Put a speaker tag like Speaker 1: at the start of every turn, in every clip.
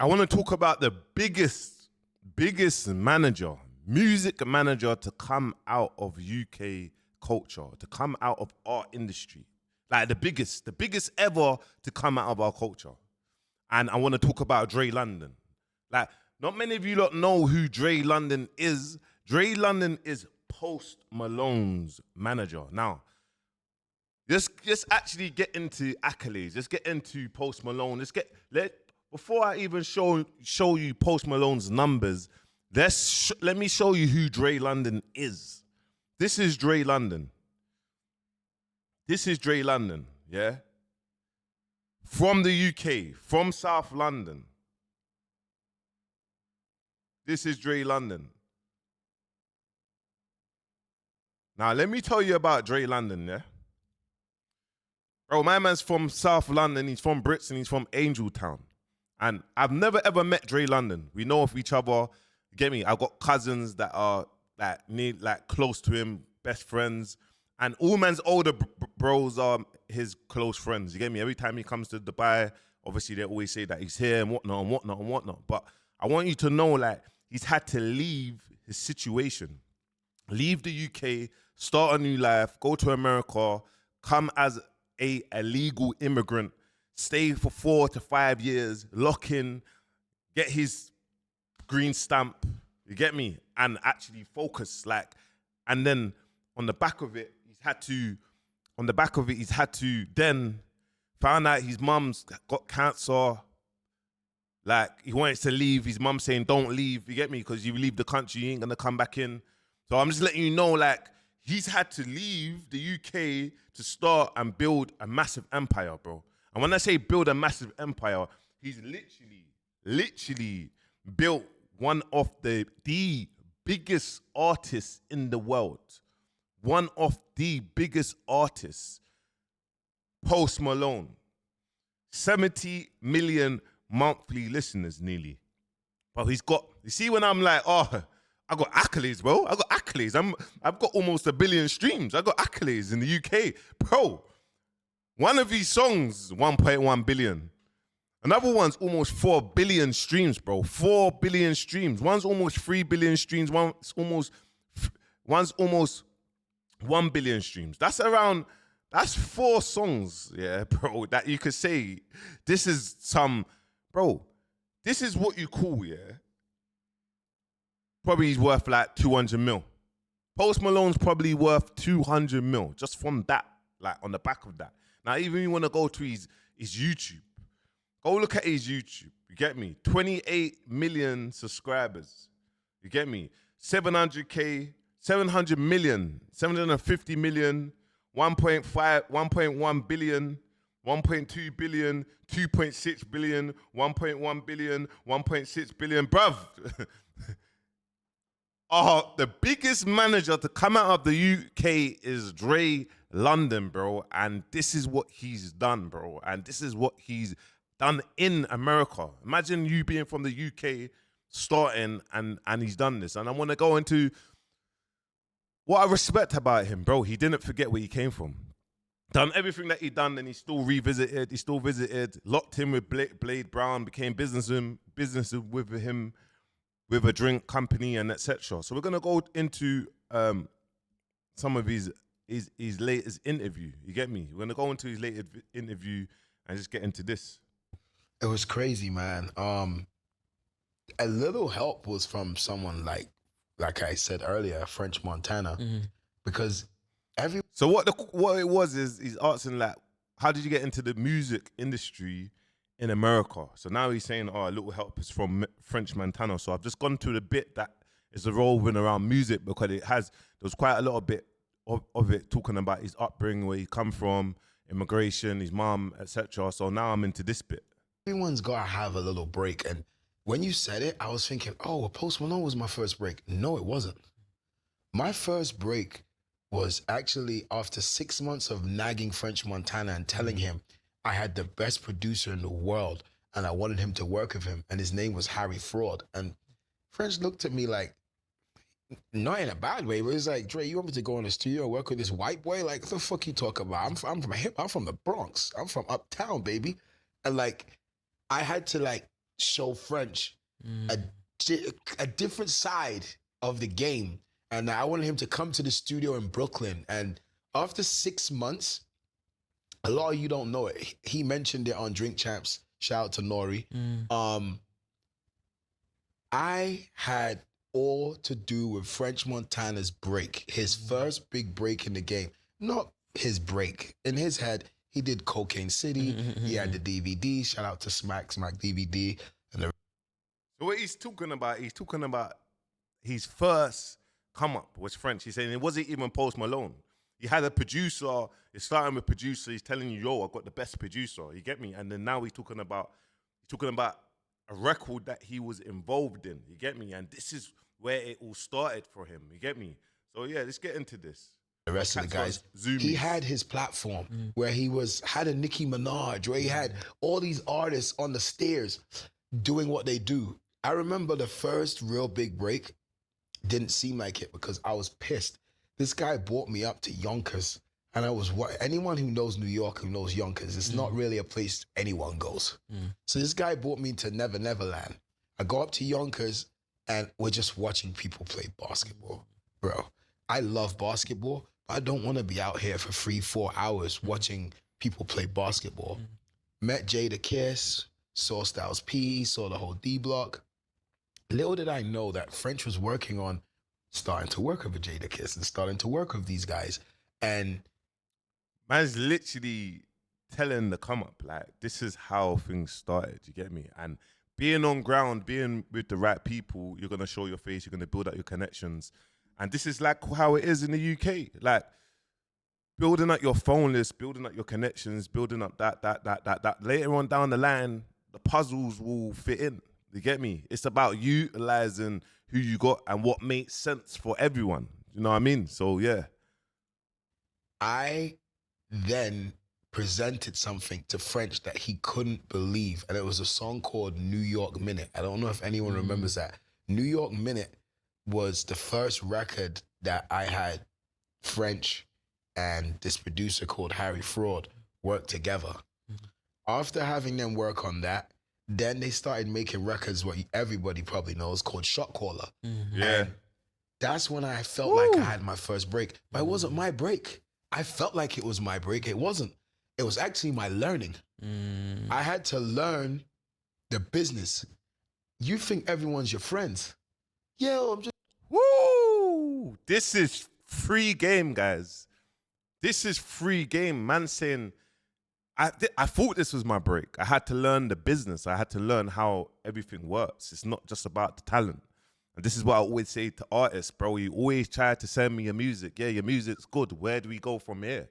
Speaker 1: I want to talk about the biggest manager, music manager to come out of UK culture, to come out of our industry. Like the biggest ever to come out of our culture. And I want to talk about Dre London. Like, not many of you lot know who Dre London is. Dre London is Post Malone's manager. Now, let's actually get into accolades. Let's get into Post Malone. Before I even show you Post Malone's numbers, let me show you who Dre London is. This is Dre London. This is Dre London, yeah? From the UK, from South London. This is Dre London. Now, let me tell you about Dre London, yeah? Bro, my man's from South London, he's from Brits, and he's from Angeltown. And I've never ever met Dre London. We know of each other. You get me? I've got cousins that are close to him, best friends. And all man's older bros are his close friends. You get me? Every time he comes to Dubai, obviously they always say that he's here and whatnot. But I want you to know, like, he's had to leave his situation, leave the UK, start a new life, go to America, come as a legal immigrant, stay for 4 to 5 years, lock in, get his green stamp, you get me? And actually focus, like, and then on the back of it, he's had to then found out his mum's got cancer. Like, he wanted to leave. His mum saying, don't leave, you get me? Because you leave the country, you ain't gonna come back in. So I'm just letting you know, like, he's had to leave the UK to start and build a massive empire, bro. And when I say build a massive empire, he's literally built one of the biggest artists in the world. One of the biggest artists, Post Malone. 70 million monthly listeners nearly. But he's got, you see when I'm like, oh, I got accolades, bro. I got accolades. I've got almost 1 billion streams. I got accolades in the UK. Bro, one of these songs, 1.1 billion. Another one's almost 4 billion streams, bro. 4 billion streams. One's almost 3 billion streams. One's almost 1 billion streams. That's 4 songs, yeah, bro, that you could say, this is what you call, yeah. Probably he's worth like 200 mil. Post Malone's probably worth 200 mil just from that, like on the back of that. Now, even if you want to go to his YouTube, go look at his YouTube. You get me? 28 million subscribers. You get me? 700K, 700 million, 750 million, 1.5, 1.1 billion, 1.2 billion, 2.6 billion, 1.1 billion, 1.6 billion. Bruv, the biggest manager to come out of the UK is Dre London, bro. And this is what he's done, bro. And this is what he's done in America. Imagine you being from the UK, starting, and he's done this. And I want to go into what I respect about him, bro. He didn't forget where he came from. Done everything that he done, and he still visited, locked in with Blade Brown, became business with him, with a drink company and etc. So we're gonna go into some of his latest interview. You get me? We're gonna go into his latest interview and just get into this.
Speaker 2: It was crazy, man. A little help was from someone like I said earlier, French Montana, because
Speaker 1: So what it was is he's asking, like, how did you get into the music industry in America? So now he's saying, oh, a little help is from French Montana. So I've just gone to the bit that is revolving around music, because there's quite a lot of bit of it talking about his upbringing, where he come from, immigration, his mom, etc. So now I'm into this bit.
Speaker 2: everyone's got to have a little break. And when you said it, I was thinking, oh, Post Malone was my first break. No, it wasn't. My first break was actually after 6 months of nagging French Montana and telling him I had the best producer in the world and I wanted him to work with him, and his name was Harry Fraud. And French looked at me like, not in a bad way, but it's like, Dre, you want me to go in the studio and work with this white boy? Like, what the fuck you talk about? I'm from the Bronx. I'm from uptown, baby. And like, I had to like show French a different side of the game. And I wanted him to come to the studio in Brooklyn. And after 6 months, a lot of you don't know it. He mentioned it on Drink Champs. Shout out to Nori. I had all to do with French Montana's break, his first big break in the game. Not his break. In his head, he did Cocaine City. He had the DVD. Shout out to Smack DVD. And the
Speaker 1: So what he's talking about his first come up was French. He's saying it wasn't even Post Malone. He had a producer. It's starting with producer. He's telling you, yo, I got the best producer. You get me? And then now he's talking about a record that he was involved in. You get me? And this is where it all started for him. You get me? So yeah, let's get into this.
Speaker 2: The rest of the guys, he had his platform where he had a Nicki Minaj, where he had all these artists on the stairs doing what they do. I remember the first real big break didn't seem like it because I was pissed. This guy brought me up to Yonkers, and anyone who knows New York, who knows Yonkers, it's not really a place anyone goes. So this guy brought me to Never Neverland. I go up to Yonkers, and we're just watching people play basketball. Bro, I love basketball. I don't want to be out here for 3-4 hours watching people play basketball. Met Jada Kiss, saw Styles P, saw the whole D Block. Little did I know that French was working on starting to work with Jada Kiss and starting to work with these guys. And
Speaker 1: man's literally telling the come up, like, this is how things started, you get me? And being on ground, being with the right people, you're going to show your face, you're going to build up your connections. And this is like how it is in the UK. Like, building up your phone list, building up your connections, building up that. Later on down the line, the puzzles will fit in. You get me? It's about utilizing who you got and what makes sense for everyone. You know what I mean? So, yeah.
Speaker 2: I then presented something to French that he couldn't believe. And it was a song called New York Minute. I don't know if anyone remembers that. New York Minute was the first record that I had French and this producer called Harry Fraud work together. After having them work on that, then they started making records, what everybody probably knows, called Shot Caller.
Speaker 1: Yeah.
Speaker 2: And that's when I felt like I had my first break. But it wasn't my break. I felt like it was my break. It wasn't. It was actually my learning. I had to learn the business. You think everyone's your friends. Yo, I'm just...
Speaker 1: Woo! This is free game, guys. This is free game. Man saying, I thought this was my break. I had to learn the business. I had to learn how everything works. It's not just about the talent. And this is what I always say to artists, bro. You always try to send me your music. Yeah, your music's good. Where do we go from here?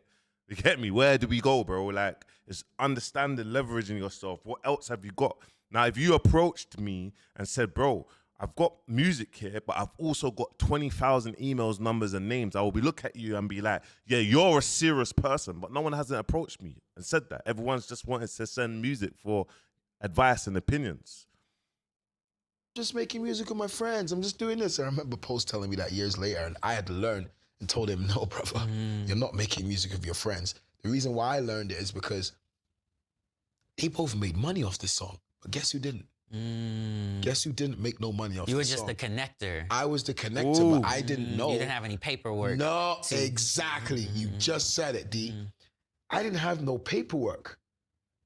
Speaker 1: You get me? Where do we go, bro? Like, it's understanding, leveraging yourself. What else have you got? Now, if you approached me and said, bro, I've got music here, but I've also got 20,000 emails, numbers, and names, I will be look at you and be like, yeah, you're a serious person. But no one hasn't approached me and said that. Everyone's just wanted to send music for advice and opinions.
Speaker 2: Just making music with my friends. I'm just doing this. And I remember Post telling me that years later, and I had to learn and told him, no, brother, you're not making music with your friends. The reason why I learned it is because they both made money off this song. But guess who didn't? Guess who didn't make no money off this song?
Speaker 3: You were just the connector.
Speaker 2: I was the connector, but I didn't know.
Speaker 3: You didn't have any paperwork.
Speaker 2: No, exactly. You just said it, D. I didn't have no paperwork.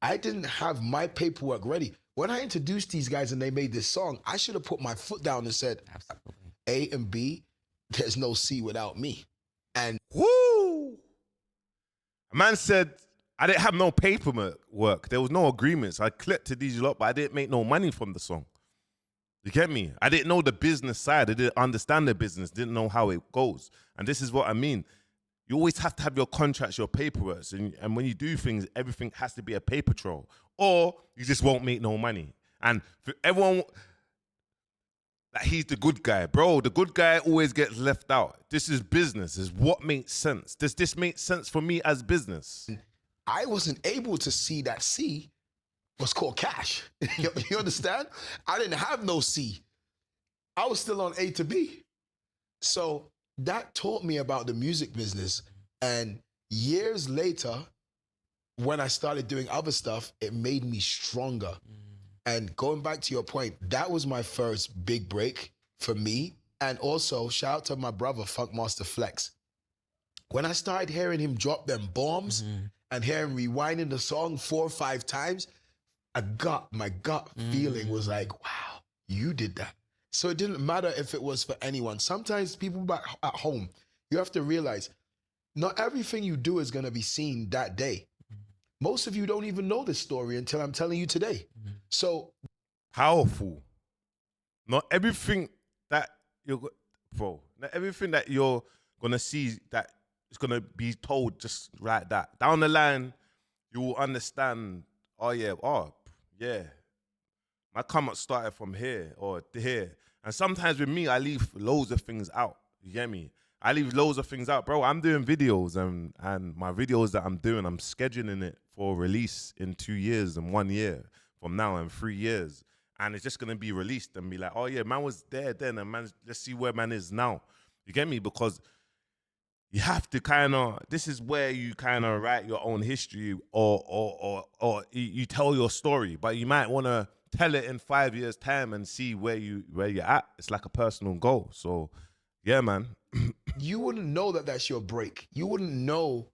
Speaker 2: I didn't have my paperwork ready. When I introduced these guys and they made this song, I should have put my foot down and said,
Speaker 3: Absolutely.
Speaker 2: A and B, there's no C without me. And
Speaker 1: woo! A man said, I didn't have no paperwork. There was no agreements. I clipped to these lot, but I didn't make no money from the song. You get me? I didn't know the business side. I didn't understand the business, didn't know how it goes. And this is what I mean. You always have to have your contracts, your paperwork. And when you do things, everything has to be a paper trail. Or you just won't make no money. And for everyone, like, he's the good guy. Bro, the good guy always gets left out. This is business. This is what makes sense. Does this make sense for me as business?
Speaker 2: I wasn't able to see that C was called cash. You understand? I didn't have no C. I was still on A to B. So that taught me about the music business. And years later, when I started doing other stuff, it made me stronger. And going back to your point, that was my first big break for me. And also, shout out to my brother, Funkmaster Flex. When I started hearing him drop them bombs and hearing rewinding the song 4 or 5 times, my gut feeling was like, wow, you did that. So it didn't matter if it was for anyone. Sometimes people back at home, you have to realize not everything you do is going to be seen that day. Most of you don't even know this story until I'm telling you today. So
Speaker 1: Powerful. Not everything that not everything that you're gonna see that is gonna be told just like that. Down the line, you will understand. Oh yeah, my come up started from here or here. And sometimes with me, I leave loads of things out. You get me? I leave loads of things out, bro. I'm doing videos and my videos that I'm doing, I'm scheduling it for release in 2 years and 1 year from now and 3 years. And it's just gonna be released and be like, oh yeah, man was there then, and man, let's see where man is now. You get me? Because you have to this is where you kind of write your own history or you tell your story, but you might want to tell it in 5 years' time and see where you're at. It's like a personal goal. So, yeah, man.
Speaker 2: you wouldn't know that that's your break. You wouldn't know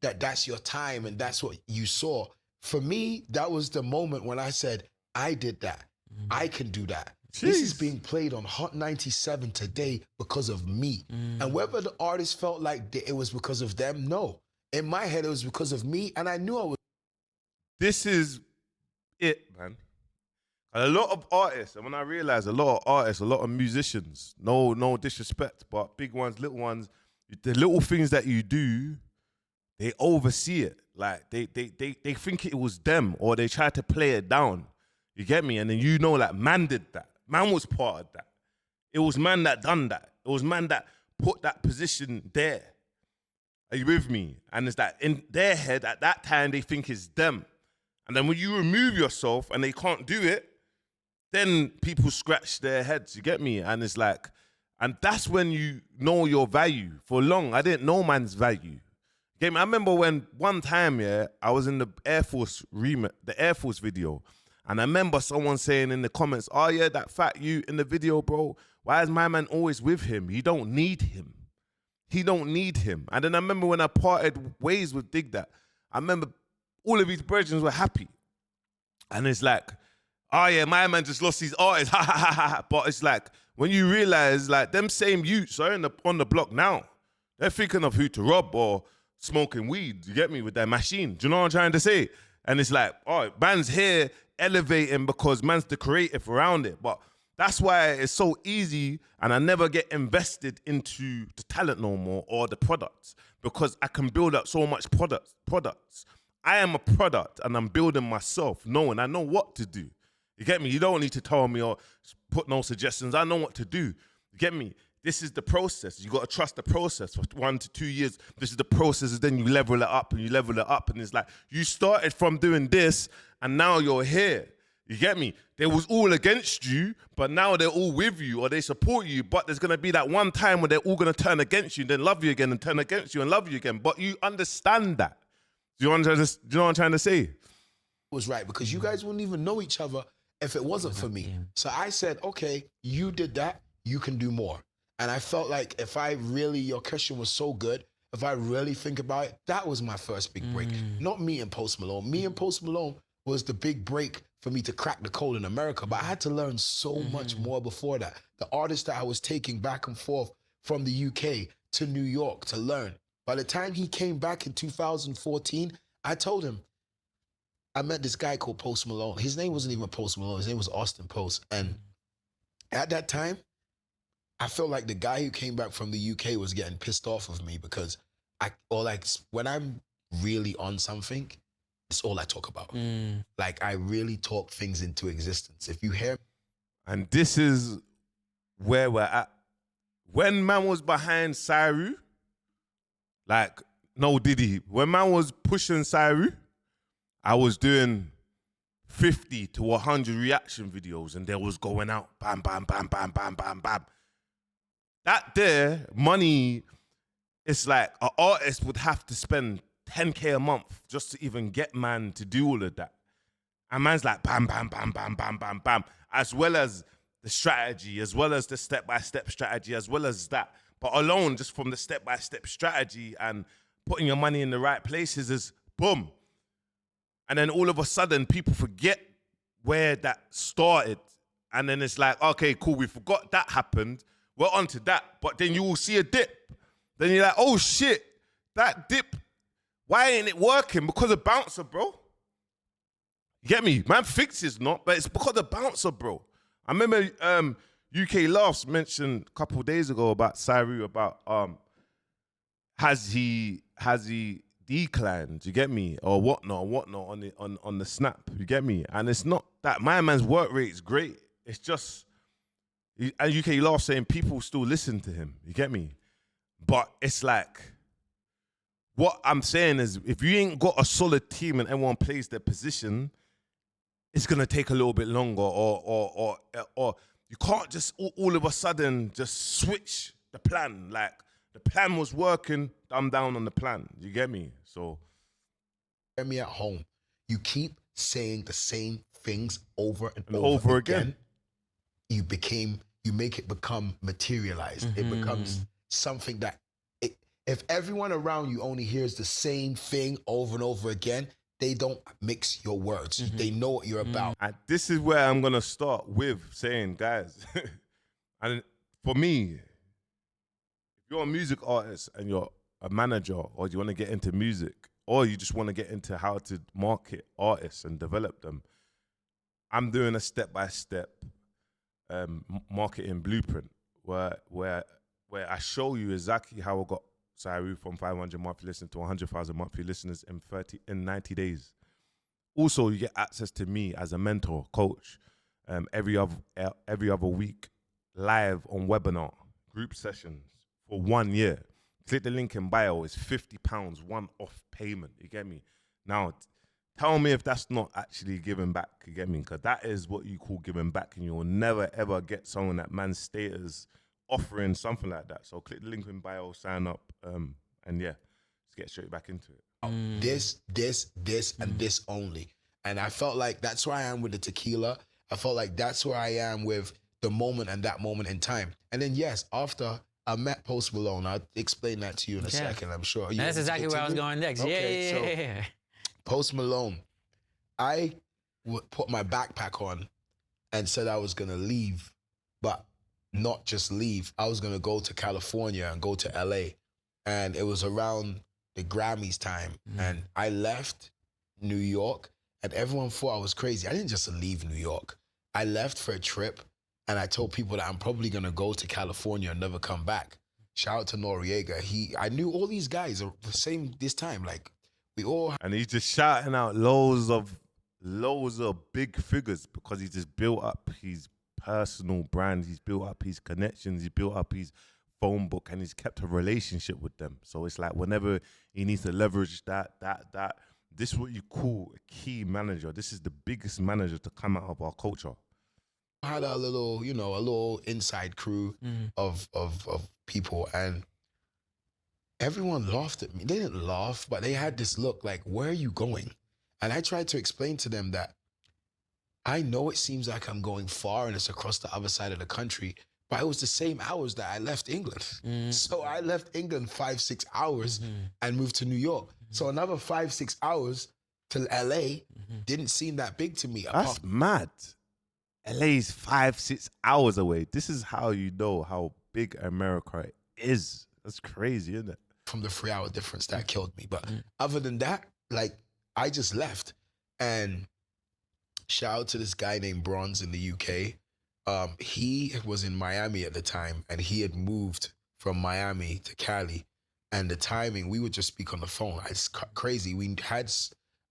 Speaker 2: that that's your time and that's what you saw. For me, that was the moment when I said, I did that. I can do that.
Speaker 1: Jeez.
Speaker 2: This is being played on Hot 97 today because of me. And whether the artist felt like it was because of them, no. In my head, it was because of me, and I knew I was.
Speaker 1: This is it, man. A lot of artists, and when I realized a lot of artists, a lot of musicians, no disrespect, but big ones, little ones, the little things that you do, they oversee it. Like they think it was them, or they try to play it down. You get me? And then like man did that. Man was part of that. It was man that done that. It was man that put that position there. Are you with me? And it's that in their head at that time they think it's them. And then when you remove yourself and they can't do it, then people scratch their heads, you get me? And it's like, and that's when you know your value. For long, I didn't know man's value. Get me? I remember when one time, I was in the Air Force video, and I remember someone saying in the comments, oh yeah, that fat you in the video, bro, why is my man always with him? You don't need him. He don't need him. And then I remember when I parted ways with Dig That, I remember all of his brethren were happy. And it's like, oh yeah, my man just lost his artist, ha ha ha ha. But it's like, when you realize like them same youths are on the block now, they're thinking of who to rob or smoking weed, you get me, with their machine. Do you know what I'm trying to say? And it's like, oh, man's here elevating because man's the creative around it. But that's why it's so easy, and I never get invested into the talent no more or the products, because I can build up so much products. I am a product and I'm building myself, knowing I know what to do. You get me? You don't need to tell me or put no suggestions. I know what to do. You get me? This is the process. You got to trust the process for 1 to 2 years. This is the process, and then you level it up and you level it up. And it's like, you started from doing this and now you're here. You get me? They was all against you, but now they're all with you or they support you. But there's going to be that one time where they're all going to turn against you and then love you again and turn against you and love you again. But you understand that. Do you know what I'm trying to say?
Speaker 2: Was right, because you guys wouldn't even know each other if it wasn't for me. So I said, okay, you did that, you can do more. And I felt like your question was so good, if I really think about it, that was my first big break. Not me and Post Malone. Me and Post Malone was the big break for me to crack the code in America, but I had to learn so much more before that. The artists that I was taking back and forth from the UK to New York to learn. By the time he came back in 2014, I told him, I met this guy called Post Malone. His name wasn't even Post Malone. His name was Austin Post. And at that time, I felt like the guy who came back from the UK was getting pissed off of me because when I'm really on something, it's all I talk about. Like, I really talk things into existence. If you hear.
Speaker 1: And this is where we're at. When man was behind Siru, like, no Diddy, when man was pushing Siru, I was doing 50 to 100 reaction videos and they was going out, bam, bam, bam, bam, bam, bam, bam. That there, money, it's like an artist would have to spend 10K a month just to even get man to do all of that. And man's like, bam, bam, bam, bam, bam, bam, bam, as well as the strategy, as well as the step-by-step strategy, as well as that. But alone, just from the step-by-step strategy and putting your money in the right places is boom. And then all of a sudden, people forget where that started. And then it's like, okay, cool, we forgot that happened. We're on to that. But then you will see a dip. Then you're like, oh shit, that dip, why ain't it working? Because of bouncer, bro. You get me? Man fixes not, but it's because of bouncer, bro. I remember UK Laughs mentioned a couple of days ago about Siru, about has he declined, you get me, or whatnot on the snap, you get me? And it's not that my man's work rate is great. It's just, and UK Laughs saying people still listen to him, you get me? But it's like, what I'm saying is, if you ain't got a solid team and everyone plays their position, it's gonna take a little bit longer, or you can't just all of a sudden just switch the plan. Like the plan was working, I'm down on the plan. You get me? So,
Speaker 2: Hear me at home. You keep saying the same things over and
Speaker 1: And
Speaker 2: over
Speaker 1: over
Speaker 2: again.
Speaker 1: again.
Speaker 2: You make it become materialized. It becomes something that if everyone around you only hears the same thing over and over again, they don't mix your words. They know what you're about.
Speaker 1: and this is where I'm gonna start with saying, guys, and for me, if you're a music artist and you're a manager, or you want to get into music, or you just want to get into how to market artists and develop them, I'm doing a step-by-step marketing blueprint where I show you exactly how I got Siru from 500 monthly listeners to 100,000 monthly listeners in 90 days. Also, you get access to me as a mentor, coach, every other week, live on webinar, group sessions for 1 year. Click the link in bio. It's £50 one-off payment. You get me? Now, tell me if that's not actually giving back. You get me? Because that is what you call giving back, and you'll never ever get someone that man's status offering something like that. So click the link in bio, sign up, and yeah, let's get straight back into it.
Speaker 2: This, and this only. And I felt like that's where I am with the tequila. I felt like that's where I am with the moment and that moment in time. And then, yes, after I met Post Malone, I'll explain that to you in a second, I'm sure.
Speaker 3: That's exactly where I was going next.
Speaker 2: Okay,
Speaker 3: Yeah.
Speaker 2: Post Malone, I put my backpack on and said I was going to leave, but not just leave. I was going to go to California and go to LA. And it was around the Grammys time. And I left New York and everyone thought I was crazy. I didn't just leave New York. I left for a trip and I told people that I'm probably going to go to California and never come back. Shout out to Noriega. I knew all these guys the same this time. Like, we all.
Speaker 1: And he's just shouting out loads of big figures because he just built up his personal brand. He's built up his connections. He's built up his phone book, and he's kept a relationship with them. So it's like whenever he needs to leverage that, this is what you call a key manager. This is the biggest manager to come out of our culture.
Speaker 2: I had a little inside crew of people, and everyone laughed at me. They didn't laugh, but they had this look like, where are you going? And I tried to explain to them that I know it seems like I'm going far and it's across the other side of the country, but it was the same hours that I left England. So I left England 5-6 hours and moved to New York. So another 5-6 hours to LA didn't seem that big to me.
Speaker 1: That's mad. LA's 5-6 hours away. This is how you know how big America is. That's crazy, isn't it?
Speaker 2: From the 3-hour difference that killed me. But other than that, like, I just left. And shout out to this guy named Bronze in the UK. He was in Miami at the time, and he had moved from Miami to Cali. And the timing, we would just speak on the phone. It's crazy. We had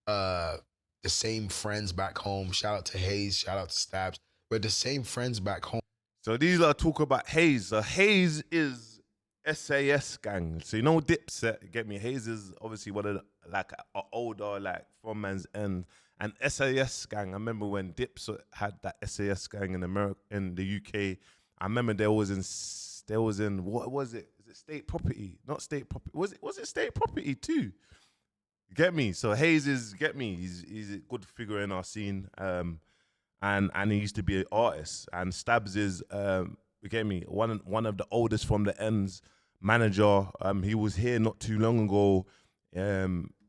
Speaker 2: the same friends back home. Shout out to Hayes. Shout out to Stabs. We're the same friends back home.
Speaker 1: So these are talk about Hayes. So Hayes is SAS gang. So you know Dipset, get me? Hayes is obviously one of the, like an older, like from man's end. And SAS gang, I remember when Dipset had that SAS gang in America, in the UK. I remember there was in what was it? Is it State Property? Not State Property. Was it State Property too? You get me? So Hayes is he's a good figure in our scene. And he used to be an artist. And Stabs is you get me, one of the oldest from the ends manager. He was here not too long ago.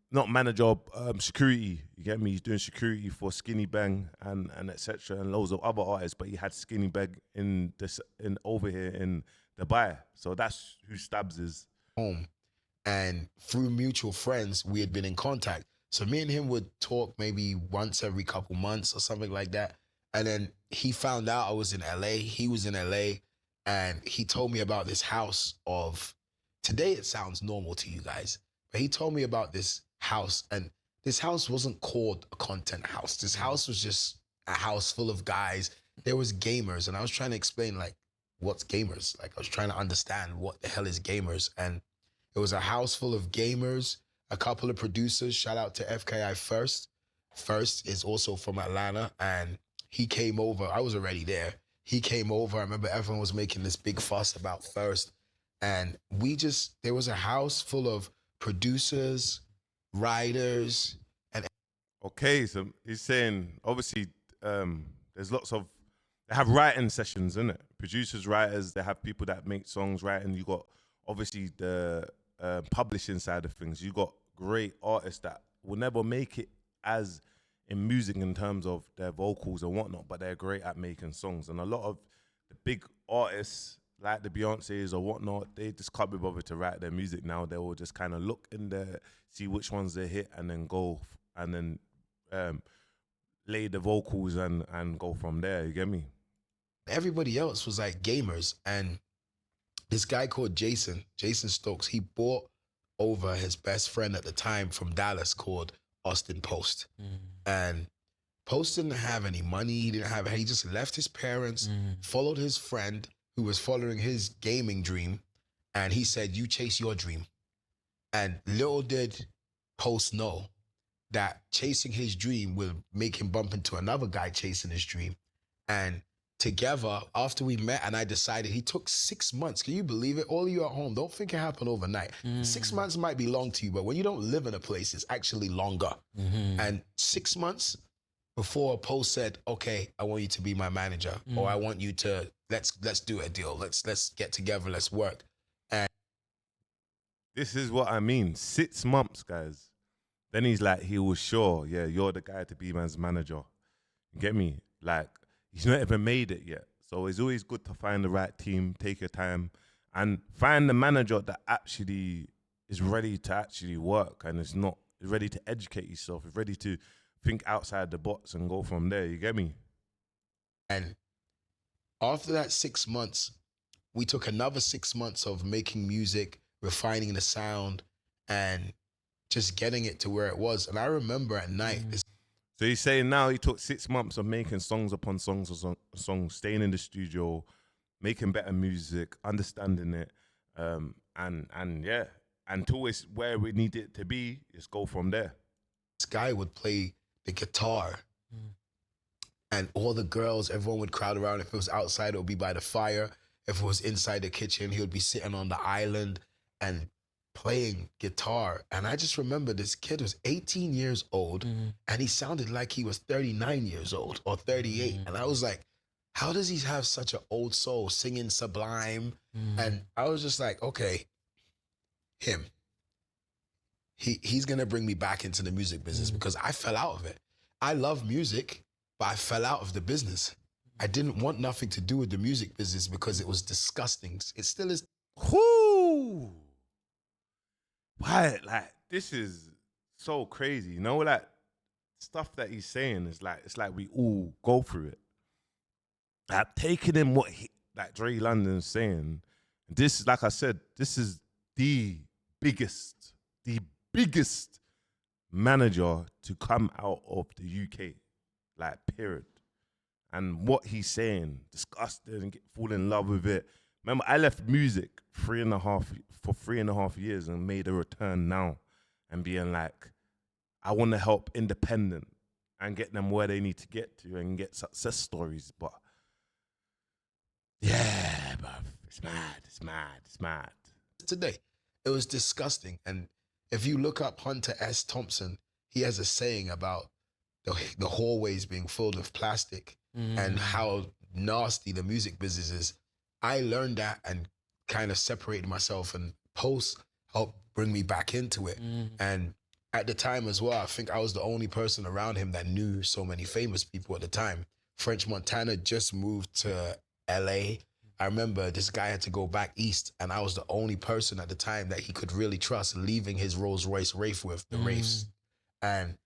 Speaker 1: Not manager, security. You get me? He's doing security for Skinny Bang and etc. and loads of other artists. But he had Skinny Bang in over here in Dubai. So that's who Stabs is.
Speaker 2: Home. And through mutual friends, we had been in contact. So me and him would talk maybe once every couple months or something like that. And then he found out I was in LA. He was in LA. And he told me about this house of, today it sounds normal to you guys, but he told me about this house. And this house wasn't called a content house. This house was just a house full of guys. There was gamers. And I was trying to explain, like, what's gamers? Like, I was trying to understand what the hell is gamers. And it was a house full of gamers, a couple of producers. Shout out to FKI First. First is also from Atlanta, and he came over. I was already there. He came over. I remember everyone was making this big fuss about First. And there was a house full of producers, writers, and...
Speaker 1: Okay, so he's saying, obviously, there's they have writing sessions, innit? Producers, writers, they have people that make songs, writing. You got, obviously, the publishing side of things. You got great artists that will never make it as in music in terms of their vocals and whatnot, but they're great at making songs. And a lot of the big artists, like the Beyoncés or whatnot, they just can't be bothered to write their music now. They will just kind of look in there, see which ones they hit, and then go and then lay the vocals and go from there. You get me?
Speaker 2: everybody else was like gamers. And this guy called Jason Stokes, he bought over his best friend at the time from Dallas called Austin Post. And Post didn't have any money. He just left his parents, followed his friend who was following his gaming dream. And he said, you chase your dream. And little did Post know that chasing his dream will make him bump into another guy chasing his dream. And together, after we met and I decided, he took 6 months. Can you believe it? All of you at home, don't think it happened overnight. 6 months might be long to you, but when you don't live in a place, it's actually longer. And 6 months before Post said, okay, I want you to be my manager, or I want you to, let's do a deal. Let's get together, let's work. And
Speaker 1: this is what I mean. 6 months, guys. Then he's like, he was sure, yeah, you're the guy to be man's manager. You get me? Like, he's not even made it yet. So it's always good to find the right team, take your time, and find the manager that actually is ready to actually work and is ready to educate yourself, is ready to think outside the box and go from there. You get me?
Speaker 2: And after that 6 months, we took another 6 months of making music, refining the sound, and just getting it to where it was. And I remember at night.
Speaker 1: So he's saying now he took 6 months of making songs upon songs or songs, staying in the studio, making better music, understanding it, and yeah, until it's where we need it to be, just go from there.
Speaker 2: This guy would play the guitar, and all the girls, everyone would crowd around. If it was outside, it would be by the fire. If it was inside the kitchen, he would be sitting on the island and playing guitar. And I just remember this kid was 18 years old and he sounded like he was 39 years old or 38. And I was like, how does he have such an old soul singing Sublime? And I was just like, okay, him. He's gonna bring me back into the music business because I fell out of it. I love music, but I fell out of the business. I didn't want nothing to do with the music business because it was disgusting. It still is.
Speaker 1: Whoo! Why? Like, this is so crazy. You know, like, stuff that he's saying is like, it's like we all go through it. Like, taking in what like Dre London's saying, this, like I said, this is the biggest manager to come out of the UK, like, period. And what he's saying, disgusting, fall in love with it. Remember, I left music for 3.5 years and made a return now and being like, I want to help independent and get them where they need to get to and get success stories. But yeah, bruv, it's mad. Today, it was disgusting. And
Speaker 2: If you look up Hunter S. Thompson, he has a saying about the hallways being filled with plastic and how nasty the music business is. I learned that and kind of separated myself, and Post helped bring me back into it. And at the time as well, I think I was the only person around him that knew so many famous people at the time. French Montana just moved to LA. I remember this guy had to go back east, and I was the only person at the time that he could really trust, leaving his Rolls Royce Wraith with, the Wraiths. And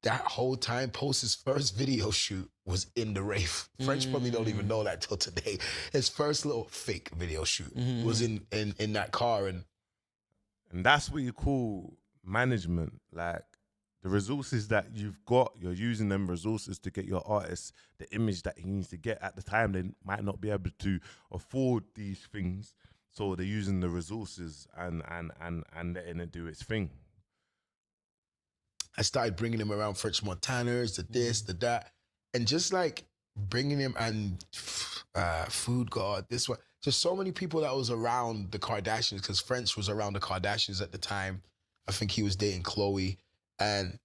Speaker 2: that whole time, Post's first video shoot was in the Wraith. French probably don't even know that till today. His first little fake video shoot was in that car. And
Speaker 1: that's what you call management. Like, the resources that you've got, you're using them resources to get your artist the image that he needs to get. At the time, they might not be able to afford these things, so they're using the resources and letting it do its thing.
Speaker 2: I started bringing him around French Montanas, the this, the that, and just like bringing him and Food God, this one, just so many people that was around the Kardashians, because French was around the Kardashians at the time. I think he was dating Khloe. And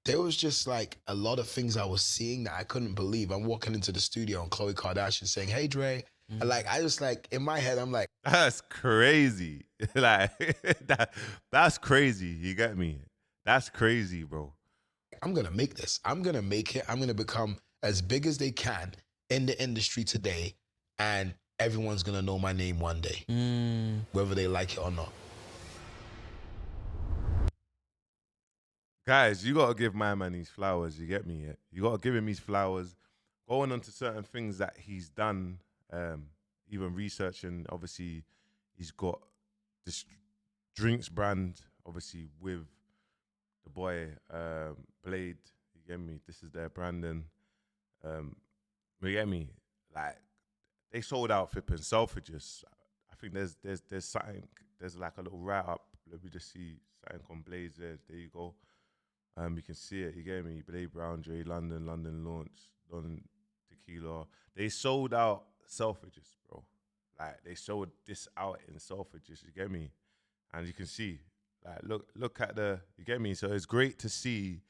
Speaker 2: there was just like a lot of things I was seeing that I couldn't believe. I'm walking into the studio and Khloe Kardashian saying, "Hey, Dre." And like, I just like, in my head, I'm like,
Speaker 1: that's crazy. Like, that's crazy. You get me? That's crazy, bro.
Speaker 2: I'm going to make this. I'm going to make it. I'm going to become as big as they can in the industry today. And everyone's going to know my name one day, whether they like it or not.
Speaker 1: Guys, you gotta give my man his flowers. You get me? You gotta give him his flowers. Going on to certain things that he's done, even researching. Obviously, he's got this drinks brand. Obviously, with the boy Blade. You get me? This is their branding. You get me? Like, they sold out flipping Selfridges. I think there's something. There's like a little write up. Let me just see something on Blaze there. There you go. You can see it, you get me? Blade Brown, Dre London, London Launch, London Tequila. They sold out Selfridges, bro. Like, they sold this out in Selfridges, you get me? And you can see, like, look at the, you get me? So it's great to see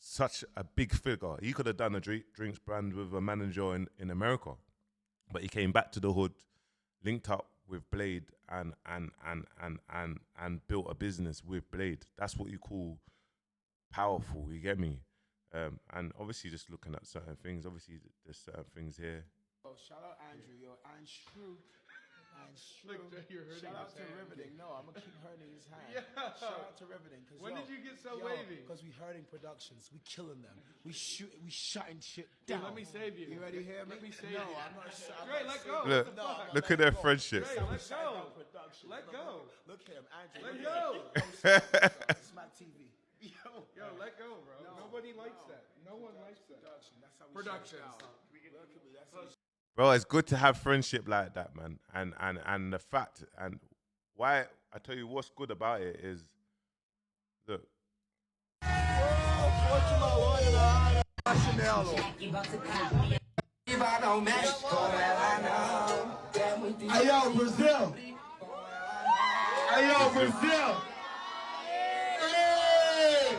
Speaker 1: such a big figure. He could have done a drinks brand with a manager in America, but he came back to the hood, linked up with Blade, and built a business with Blade. That's what you call powerful, you get me? And obviously just looking at certain things, obviously there's certain things here.
Speaker 2: Oh, shout out Andrew, yo, and Shrew.
Speaker 4: Look, you're hurting
Speaker 2: Shout out
Speaker 4: his
Speaker 2: to
Speaker 4: hand.
Speaker 2: Riveting. No, I'm gonna keep hurting his hand.
Speaker 4: Yeah.
Speaker 2: Shout out to Riveting.
Speaker 4: When did you get so wavy?
Speaker 5: Because we hurting productions. We killing them. We shutting shit
Speaker 4: Dude,
Speaker 5: down.
Speaker 4: let me save you.
Speaker 2: You ready here?
Speaker 4: Let me save
Speaker 2: No,
Speaker 4: you.
Speaker 2: I'm not sure.
Speaker 4: Dre, let go.
Speaker 1: Look,
Speaker 4: What the fuck?
Speaker 1: look at their friendship.
Speaker 4: Dre, let go. Let go.
Speaker 2: Look at him, Andrew.
Speaker 4: Let
Speaker 2: look
Speaker 4: go.
Speaker 2: at him. Smack TV.
Speaker 4: Yo, let go, bro. Nobody likes that. No one likes that.
Speaker 2: That's how we
Speaker 4: Productions.
Speaker 2: shut it down. Look at me. That's how we
Speaker 1: Bro, it's good to have friendship like that, man. And the fact, and why, I tell you what's good about it is, look.
Speaker 6: Ayo, Brazil. Ayo, Brazil. Hey!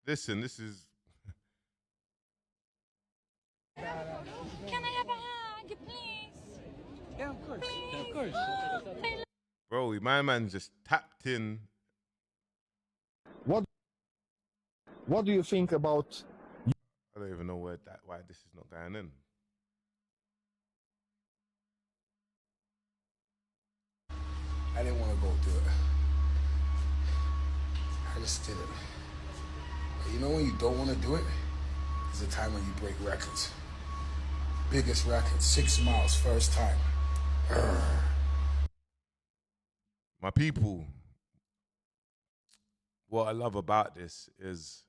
Speaker 1: Listen, this is,
Speaker 7: Can I have a hug, please?
Speaker 5: Yeah, of course.
Speaker 7: Please.
Speaker 5: Of course.
Speaker 1: bro, my man just tapped in.
Speaker 6: What do you think about
Speaker 1: I don't even know why this is not going in.
Speaker 2: I didn't want to go through it. I just did it. But you know when you don't want to do it? It's a time when you break records. Biggest record, 6 miles, first time.
Speaker 1: My people, what I love about this is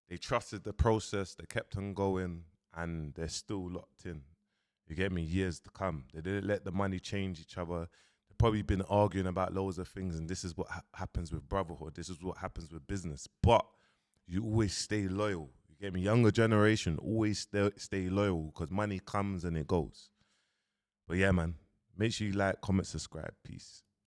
Speaker 1: they trusted the process, they kept on going, and they're still locked in. You get me? Years to come. They didn't let the money change each other. They've probably been arguing about loads of things, and this is what happens with brotherhood. This is what happens with business. But you always stay loyal. You get me? Younger generation, always stay loyal, because money comes and it goes. But yeah, man, make sure you like, comment, subscribe. Peace.